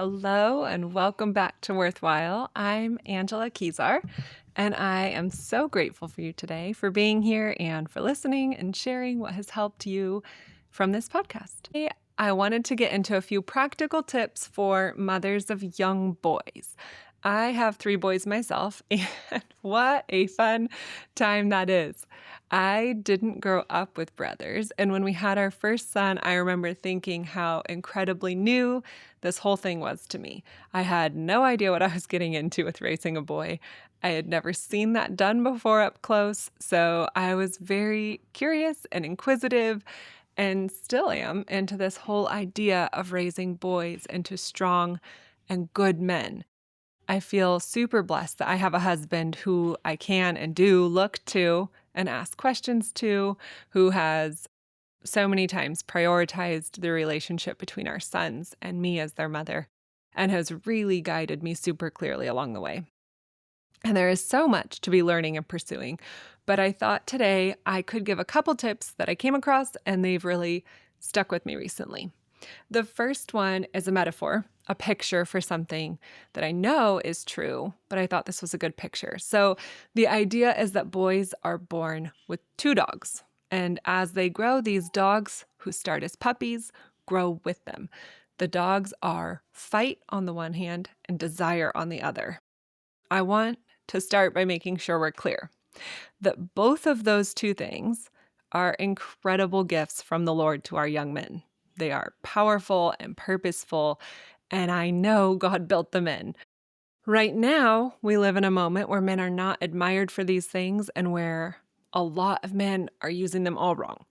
Hello and welcome back to Worthwhile. I'm Angela Kezar, and I am so grateful for you today for being here and for listening and sharing what has helped you from this podcast. Today, I wanted to get into a few practical tips for mothers of young boys. I have 3 boys myself, and what a fun time that is. I didn't grow up with brothers, and when we had our first son, I remember thinking how incredibly new this whole thing was to me. I had no idea what I was getting into with raising a boy. I had never seen that done before up close, so I was very curious and inquisitive, and still am, into this whole idea of raising boys into strong and good men. I feel super blessed that I have a husband who I can and do look to and ask questions to, who has so many times prioritized the relationship between our sons and me as their mother, and has really guided me super clearly along the way. And there is so much to be learning and pursuing, but I thought today I could give a couple tips that I came across and they've really stuck with me recently. The first one is a metaphor, a picture for something that I know is true, but I thought this was a good picture. So the idea is that boys are born with 2 dogs. And as they grow, these dogs, who start as puppies, grow with them. The dogs are fight on the one hand and desire on the other. I want to start by making sure we're clear that both of those 2 things are incredible gifts from the Lord to our young men. They are powerful and purposeful, and I know God built them in. Right now, we live in a moment where men are not admired for these things and where a lot of men are using them all wrong.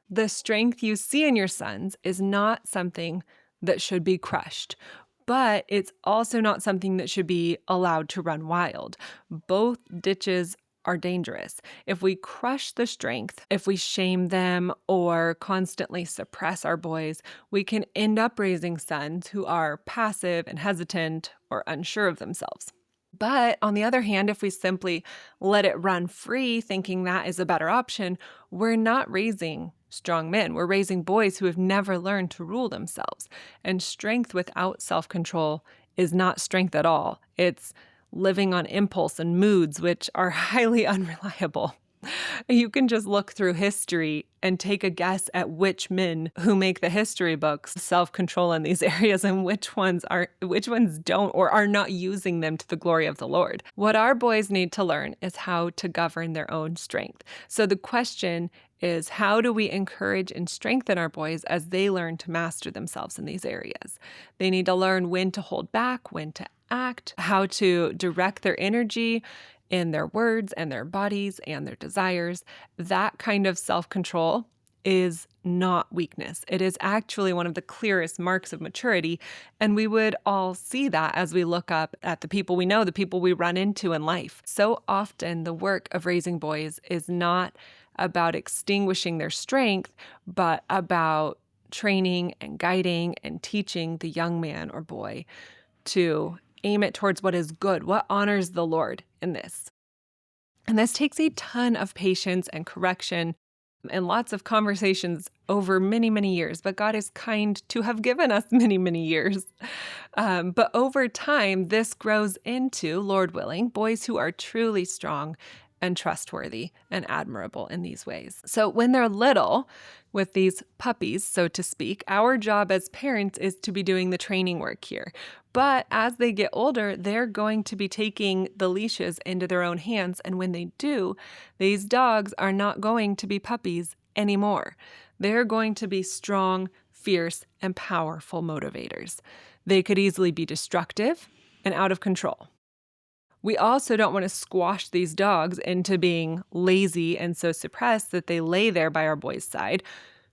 The strength you see in your sons is not something that should be crushed, but it's also not something that should be allowed to run wild. Both ditches are dangerous. If we crush the strength, if we shame them or constantly suppress our boys, we can end up raising sons who are passive and hesitant or unsure of themselves. But on the other hand, if we simply let it run free, thinking that is a better option, we're not raising strong men. We're raising boys who have never learned to rule themselves. And strength without self-control is not strength at all. It's living on impulse and moods, which are highly unreliable. You can just look through history and take a guess at which men who make the history books self-control in these areas and which ones don't or are not using them to the glory of the Lord. What our boys need to learn is how to govern their own strength. So the question is, how do we encourage and strengthen our boys as they learn to master themselves in these areas? They need to learn when to hold back, when to act, how to direct their energy in their words and their bodies and their desires. That kind of self-control is not weakness. It is actually one of the clearest marks of maturity. And we would all see that as we look up at the people we know, the people we run into in life. So often the work of raising boys is not about extinguishing their strength, but about training and guiding and teaching the young man or boy to aim it towards what is good, what honors the Lord in this. And this takes a ton of patience and correction and lots of conversations over many, many years. But God is kind to have given us many, many years. But over time, this grows into, Lord willing, boys who are truly strong and trustworthy and admirable in these ways. So when they're little, with these puppies, so to speak, our job as parents is to be doing the training work here. But as they get older, they're going to be taking the leashes into their own hands. And when they do, these dogs are not going to be puppies anymore. They're going to be strong, fierce, and powerful motivators. They could easily be destructive and out of control. We also don't want to squash these dogs into being lazy and so suppressed that they lay there by our boy's side,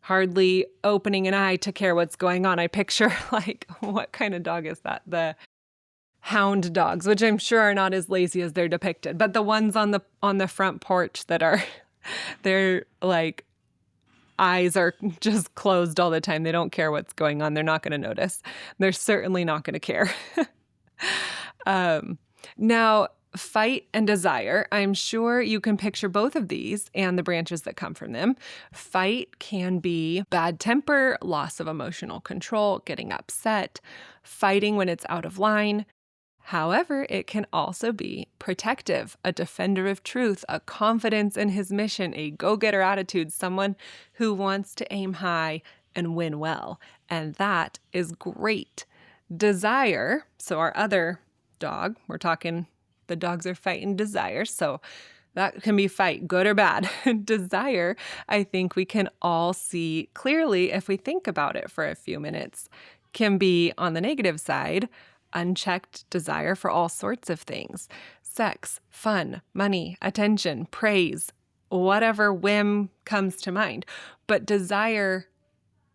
hardly opening an eye to care what's going on. I picture, like, what kind of dog is that? The hound dogs, which I'm sure are not as lazy as they're depicted, but the ones on the front porch that are, they're like, eyes are just closed all the time. They don't care what's going on. They're not going to notice. They're certainly not going to care. Now, Fight and desire. I'm sure you can picture both of these and the branches that come from them. Fight can be bad temper, loss of emotional control, getting upset, fighting when it's out of line. However, it can also be protective, a defender of truth, a confidence in his mission, a go-getter attitude, someone who wants to aim high and win well. And that is great. Desire, so our other dog, we're talking the dogs are fighting desire, so that can be fight, good or bad. Desire, I think we can all see clearly if we think about it for a few minutes, can be on the negative side, unchecked desire for all sorts of things: sex, fun, money, attention, praise, whatever whim comes to mind. But desire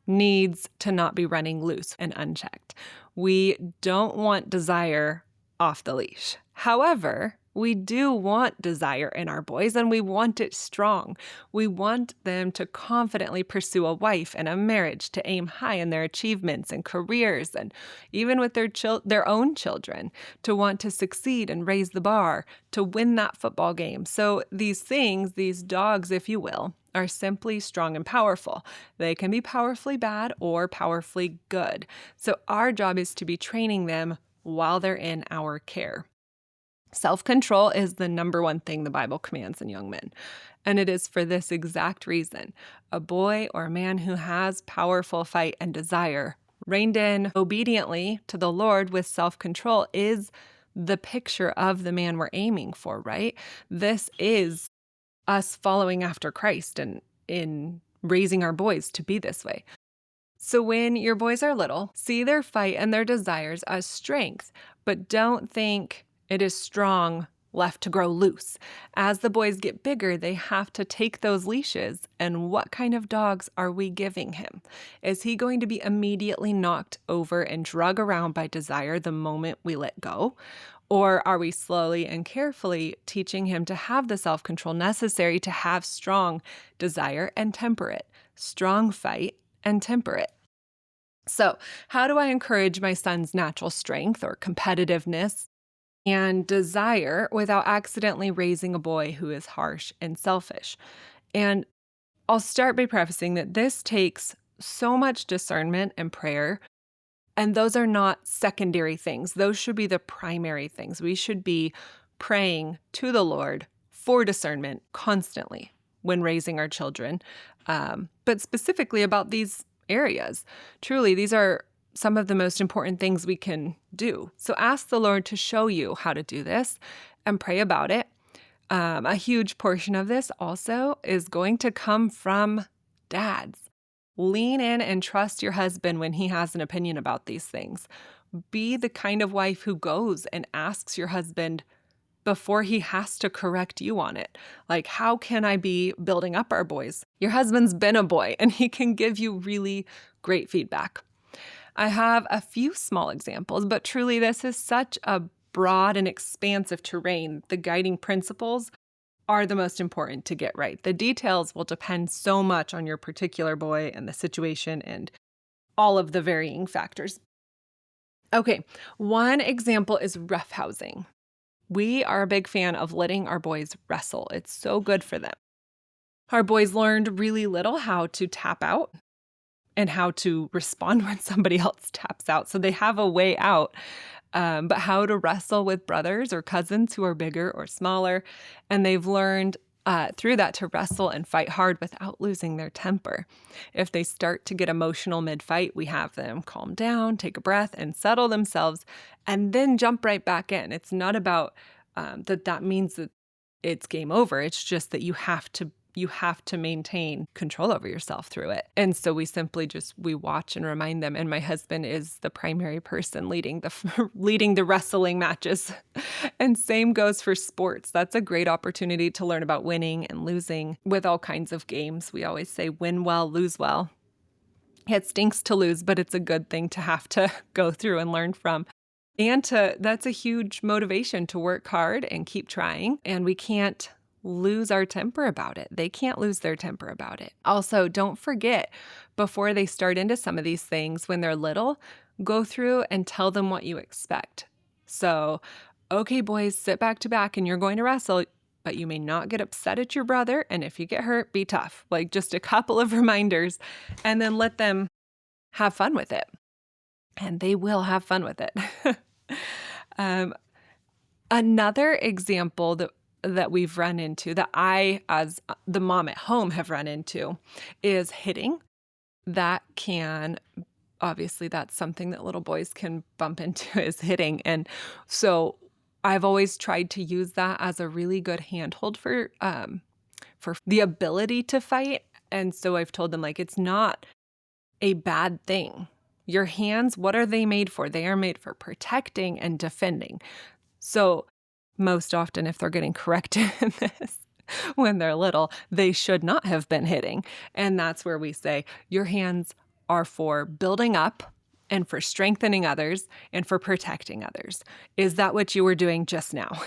needs to not be running loose and unchecked. We don't want desire off the leash. However, we do want desire in our boys, and we want it strong. We want them to confidently pursue a wife and a marriage, to aim high in their achievements and careers, and even with their own children, to want to succeed and raise the bar, to win that football game. So these things, these dogs, if you will, are simply strong and powerful. They can be powerfully bad or powerfully good. So our job is to be training them while they're in our care. Self-control is the number one thing the Bible commands in young men. And it is for this exact reason. A boy or a man who has powerful fight and desire, reined in obediently to the Lord with self-control, is the picture of the man we're aiming for, right? This is us following after Christ and in raising our boys to be this way. So when your boys are little, see their fight and their desires as strength, but don't think it is strong left to grow loose. As the boys get bigger, they have to take those leashes. And what kind of dogs are we giving him? Is he going to be immediately knocked over and drug around by desire the moment we let go? Or are we slowly and carefully teaching him to have the self-control necessary to have strong desire and temper it, strong fight and temper it? So how do I encourage my son's natural strength or competitiveness and desire without accidentally raising a boy who is harsh and selfish? And I'll start by prefacing that this takes so much discernment and prayer, and those are not secondary things. Those should be the primary things. We should be praying to the Lord for discernment constantly when raising our children, but specifically about these areas. Truly, these are some of the most important things we can do. So ask the Lord to show you how to do this and pray about it. A huge portion of this also is going to come from dads. Lean in and trust your husband when he has an opinion about these things. Be the kind of wife who goes and asks your husband before he has to correct you on it. Like, how can I be building up our boys? Your husband's been a boy and he can give you really great feedback. I have a few small examples, but truly this is such a broad and expansive terrain. The guiding principles are the most important to get right. The details will depend so much on your particular boy and the situation and all of the varying factors. Okay, one example is roughhousing. We are a big fan of letting our boys wrestle. It's so good for them. Our boys learned really little how to tap out and how to respond when somebody else taps out. So they have a way out, but how to wrestle with brothers or cousins who are bigger or smaller. And they've learned through that to wrestle and fight hard without losing their temper. If they start to get emotional mid-fight, we have them calm down, take a breath, and settle themselves, and then jump right back in. It's not about that means that it's game over. It's just that you have to maintain control over yourself through it. And so we watch and remind them. And my husband is the primary person leading the wrestling matches. And same goes for sports. That's a great opportunity to learn about winning and losing with all kinds of games. We always say win well, lose well. It stinks to lose, but it's a good thing to have to go through and learn from. And that's a huge motivation to work hard and keep trying. And we can't lose our temper about it. They can't lose their temper about it. Also, don't forget, before they start into some of these things when they're little, go through and tell them what you expect. So, Okay, boys, sit back to back and you're going to wrestle, but you may not get upset at your brother. And if you get hurt, be tough. Like just a couple of reminders, and then let them have fun with it. And they will have fun with it. um, Another example that we've run into, that I, as the mom at home, have run into, is hitting. That can, obviously, that's something that little boys can bump into, is hitting. And so I've always tried to use that as a really good handhold for the ability to fight. And so I've told them, like, it's not a bad thing. Your hands, what are they made for? They are made for protecting and defending. So most often, if they're getting corrected in this when they're little, they should not have been hitting. And that's where we say your hands are for building up and for strengthening others and for protecting others. Is that what you were doing just now?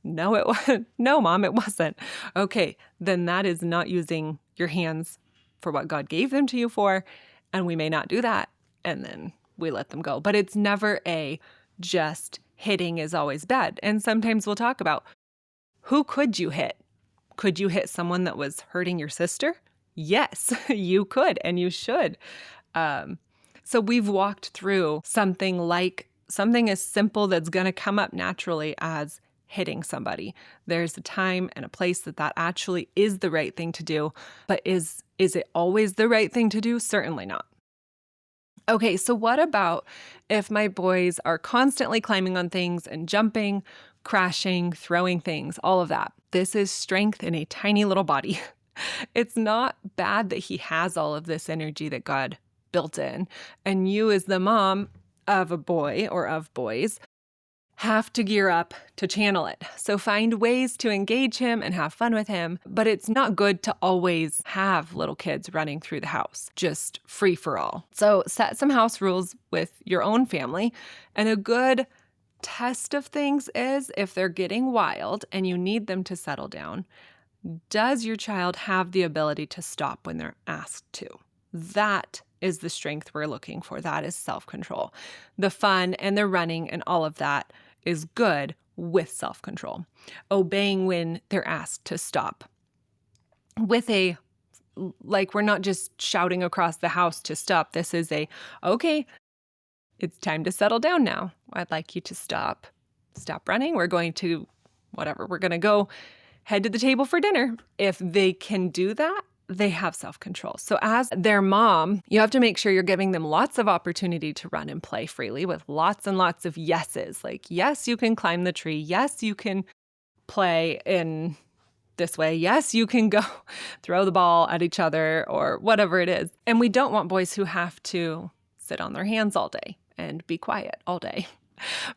No, it wasn't. No, Mom, it wasn't. Okay, then that is not using your hands for what God gave them to you for, and we may not do that, and then we let them go. But it's never just hitting is always bad. And sometimes we'll talk about, who could you hit? Could you hit someone that was hurting your sister? Yes, you could, and you should. So we've walked through something as simple that's going to come up naturally as hitting somebody. There's a time and a place that actually is the right thing to do, but is it always the right thing to do? Certainly not. Okay, so what about if my boys are constantly climbing on things and jumping, crashing, throwing things, all of that? This is strength in a tiny little body. It's not bad that he has all of this energy that God built in. And you, as the mom of a boy or of boys, have to gear up to channel it. So find ways to engage him and have fun with him, but it's not good to always have little kids running through the house, just free for all. So set some house rules with your own family, and a good test of things is if they're getting wild and you need them to settle down, does your child have the ability to stop when they're asked to? That is the strength we're looking for. That is self-control. The fun and the running and all of that is good with self-control. Obeying when they're asked to stop. We're not just shouting across the house to stop. This is okay, it's time to settle down now. I'd like you to stop running. We're going to go head to the table for dinner. If they can do that, they have self-control. So as their mom, you have to make sure you're giving them lots of opportunity to run and play freely with lots and lots of yeses. Like, yes, you can climb the tree. Yes, you can play in this way. Yes, you can go throw the ball at each other or whatever it is. And we don't want boys who have to sit on their hands all day and be quiet all day.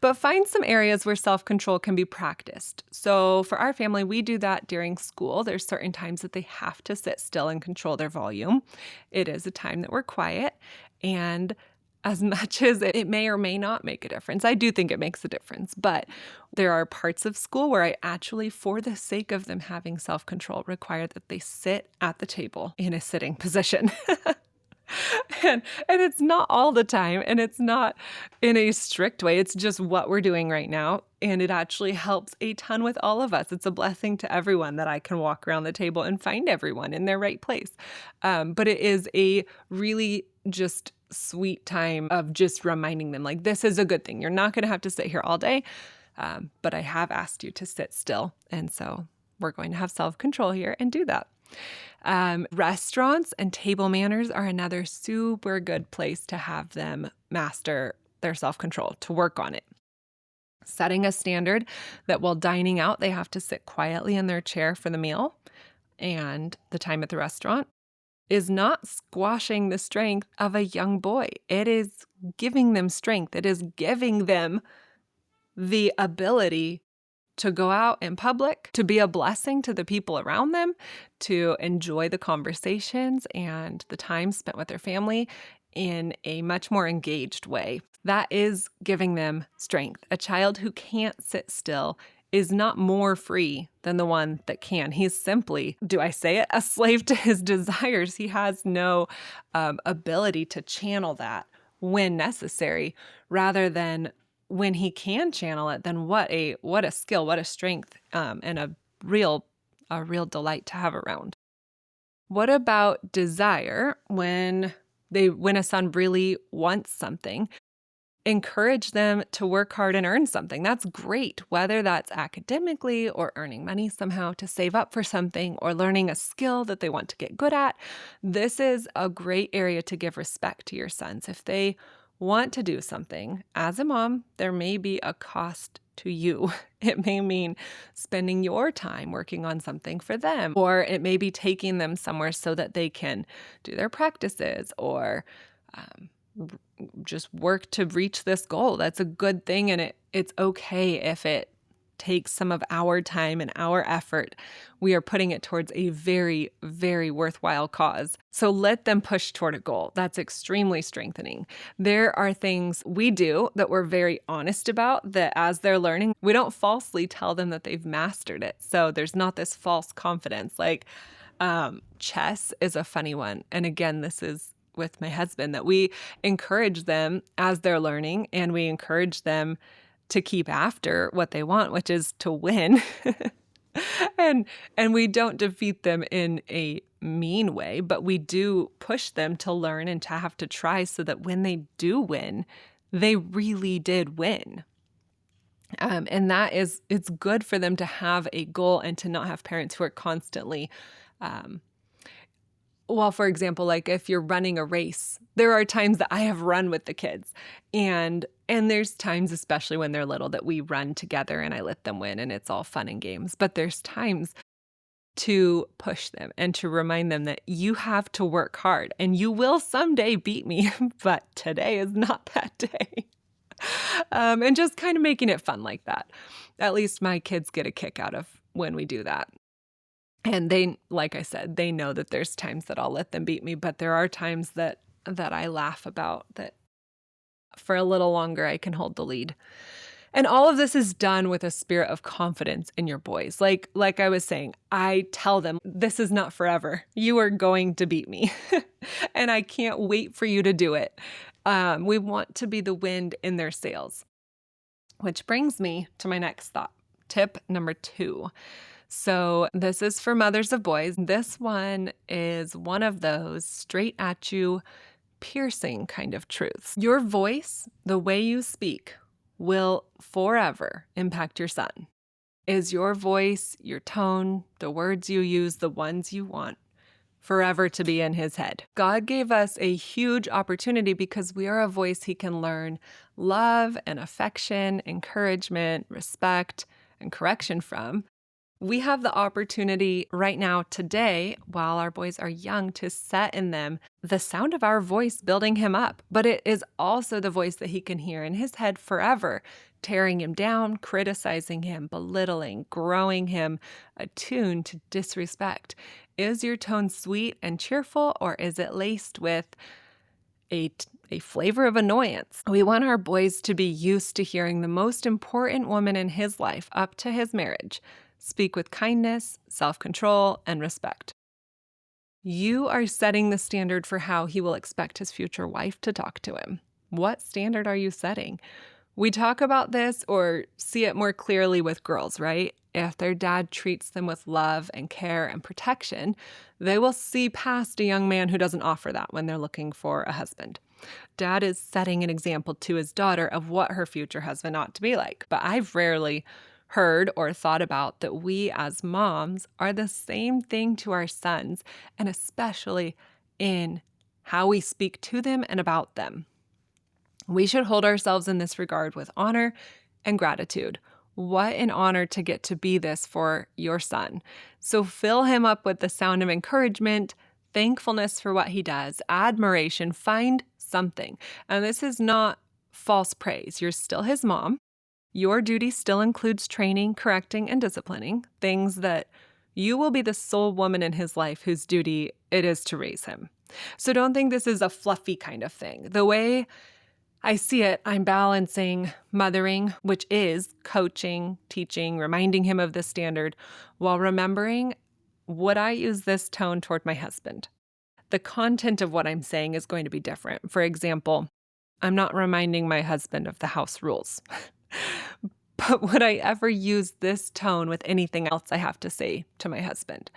But find some areas where self-control can be practiced. So for our family, we do that during school. There's certain times that they have to sit still and control their volume. It is a time that we're quiet. And as much as it may or may not make a difference, I do think it makes a difference. But there are parts of school where I actually, for the sake of them having self-control, require that they sit at the table in a sitting position. And it's not all the time, and it's not in a strict way. It's just what we're doing right now. And it actually helps a ton with all of us. It's a blessing to everyone that I can walk around the table and find everyone in their right place. But it is a really just sweet time of just reminding them, like, this is a good thing. You're not going to have to sit here all day, but I have asked you to sit still. And so we're going to have self-control here and do that. Restaurants and table manners are another super good place to have them master their self-control, to work on it. Setting a standard that while dining out, they have to sit quietly in their chair for the meal and the time at the restaurant is not squashing the strength of a young boy. It is giving them strength. It is giving them the ability to go out in public, to be a blessing to the people around them, to enjoy the conversations and the time spent with their family in a much more engaged way. That is giving them strength. A child who can't sit still is not more free than the one that can. He's simply, do I say it, a slave to his desires. He has no ability to channel that when necessary, rather than when he can channel it, then what a skill, what a strength, and real a real delight to have around. What about desire when a son really wants something? Encourage them to work hard and earn something. That's great, whether that's academically or earning money somehow to save up for something or learning a skill that they want to get good at. This is a great area to give respect to your sons. If they want to do something, as a mom, there may be a cost to you. It may mean spending your time working on something for them, or it may be taking them somewhere so that they can do their practices or um, just work to reach this goal. That's a good thing, and it's okay if it takes some of our time and our effort. We are putting it towards a very, very worthwhile cause. So let them push toward a goal. That's extremely strengthening. There are things we do that we're very honest about, that as they're learning, we don't falsely tell them that they've mastered it. So there's not this false confidence. Like chess is a funny one. And again, this is with my husband, that we encourage them as they're learning, and we encourage them to keep after what they want, which is to win. And we don't defeat them in a mean way, but we do push them to learn and to have to try so that when they do win, they really did win. And it's good for them to have a goal and to not have parents who are constantly um, well, for example, like if you're running a race, there are times that I have run with the kids, and there's times, especially when they're little, that we run together and I let them win and it's all fun and games. But there's times to push them and to remind them that you have to work hard and you will someday beat me, but today is not that day. And just kind of making it fun like that. At least my kids get a kick out of when we do that. And they, like I said, they know that there's times that I'll let them beat me, but there are times that I laugh about, that for a little longer I can hold the lead. And all of this is done with a spirit of confidence in your boys. Like I was saying, I tell them, this is not forever. You are going to beat me. And I can't wait for you to do it. We want to be the wind in their sails. Which brings me to my next thought. Tip number 2. So this is for mothers of boys. This one is one of those straight at you, piercing kind of truths. Your voice, the way you speak, will forever impact your son. Is your voice, your tone, the words you use, the ones you want forever to be in his head? God gave us a huge opportunity because we are a voice he can learn love and affection, encouragement, respect, and correction from. We have the opportunity right now, today, while our boys are young, to set in them the sound of our voice building him up. But it is also the voice that he can hear in his head forever, tearing him down, criticizing him, belittling, growing him attuned to disrespect. Is your tone sweet and cheerful, or is it laced with a flavor of annoyance? We want our boys to be used to hearing the most important woman in his life up to his marriage speak with kindness, self-control, and respect. You are setting the standard for how he will expect his future wife to talk to him. What standard are you setting? We talk about this or see it more clearly with girls, right? If their dad treats them with love and care and protection, they will see past a young man who doesn't offer that when they're looking for a husband. Dad is setting an example to his daughter of what her future husband ought to be like. But I've rarely heard or thought about that we as moms are the same thing to our sons, and especially in how we speak to them and about them. We should hold ourselves in this regard with honor and gratitude. What an honor to get to be this for your son. So fill him up with the sound of encouragement, thankfulness for what he does, admiration, find something. And this is not false praise. You're still his mom. Your duty still includes training, correcting, and disciplining, things that you will be the sole woman in his life whose duty it is to raise him. So don't think this is a fluffy kind of thing. The way I see it, I'm balancing mothering, which is coaching, teaching, reminding him of the standard, while remembering, would I use this tone toward my husband? The content of what I'm saying is going to be different. For example, I'm not reminding my husband of the house rules. But would I ever use this tone with anything else I have to say to my husband?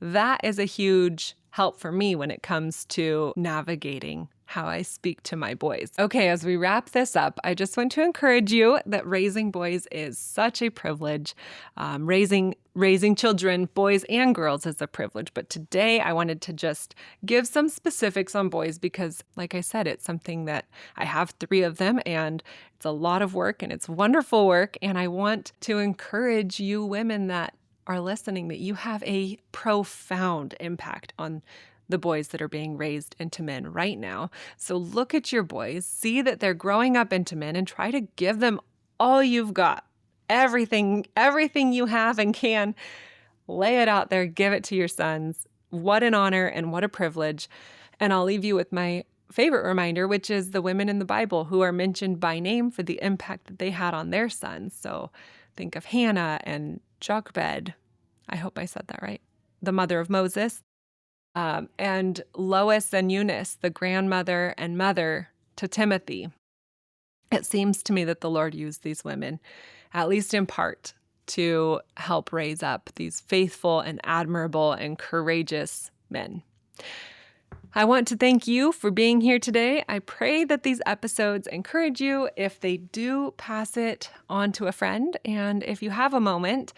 That is a huge help for me when it comes to navigating how I speak to my boys. Okay, as we wrap this up, I just want to encourage you that raising boys is such a privilege. Raising children, boys and girls, is a privilege. But today I wanted to just give some specifics on boys because, like I said, it's something that I have 3 of them and it's a lot of work and it's wonderful work. And I want to encourage you women that are listening that you have a profound impact on the boys that are being raised into men right now. So look at your boys, see that they're growing up into men, and try to give them all you've got. Everything you have and can, lay it out there, give it to your sons. What an honor and what a privilege. And I'll leave you with my favorite reminder, which is the women in the Bible who are mentioned by name for the impact that they had on their sons. So think of Hannah and Jochebed. I hope I said that right. The mother of Moses. And Lois and Eunice, the grandmother and mother to Timothy. It seems to me that the Lord used these women, at least in part, to help raise up these faithful and admirable and courageous men. I want to thank you for being here today. I pray that these episodes encourage you. If they do, pass it on to a friend. And if you have a moment,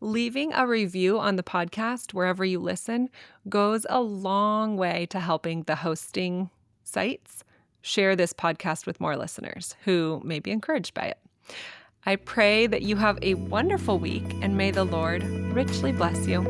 leaving a review on the podcast wherever you listen goes a long way to helping the hosting sites share this podcast with more listeners who may be encouraged by it. I pray that you have a wonderful week and may the Lord richly bless you.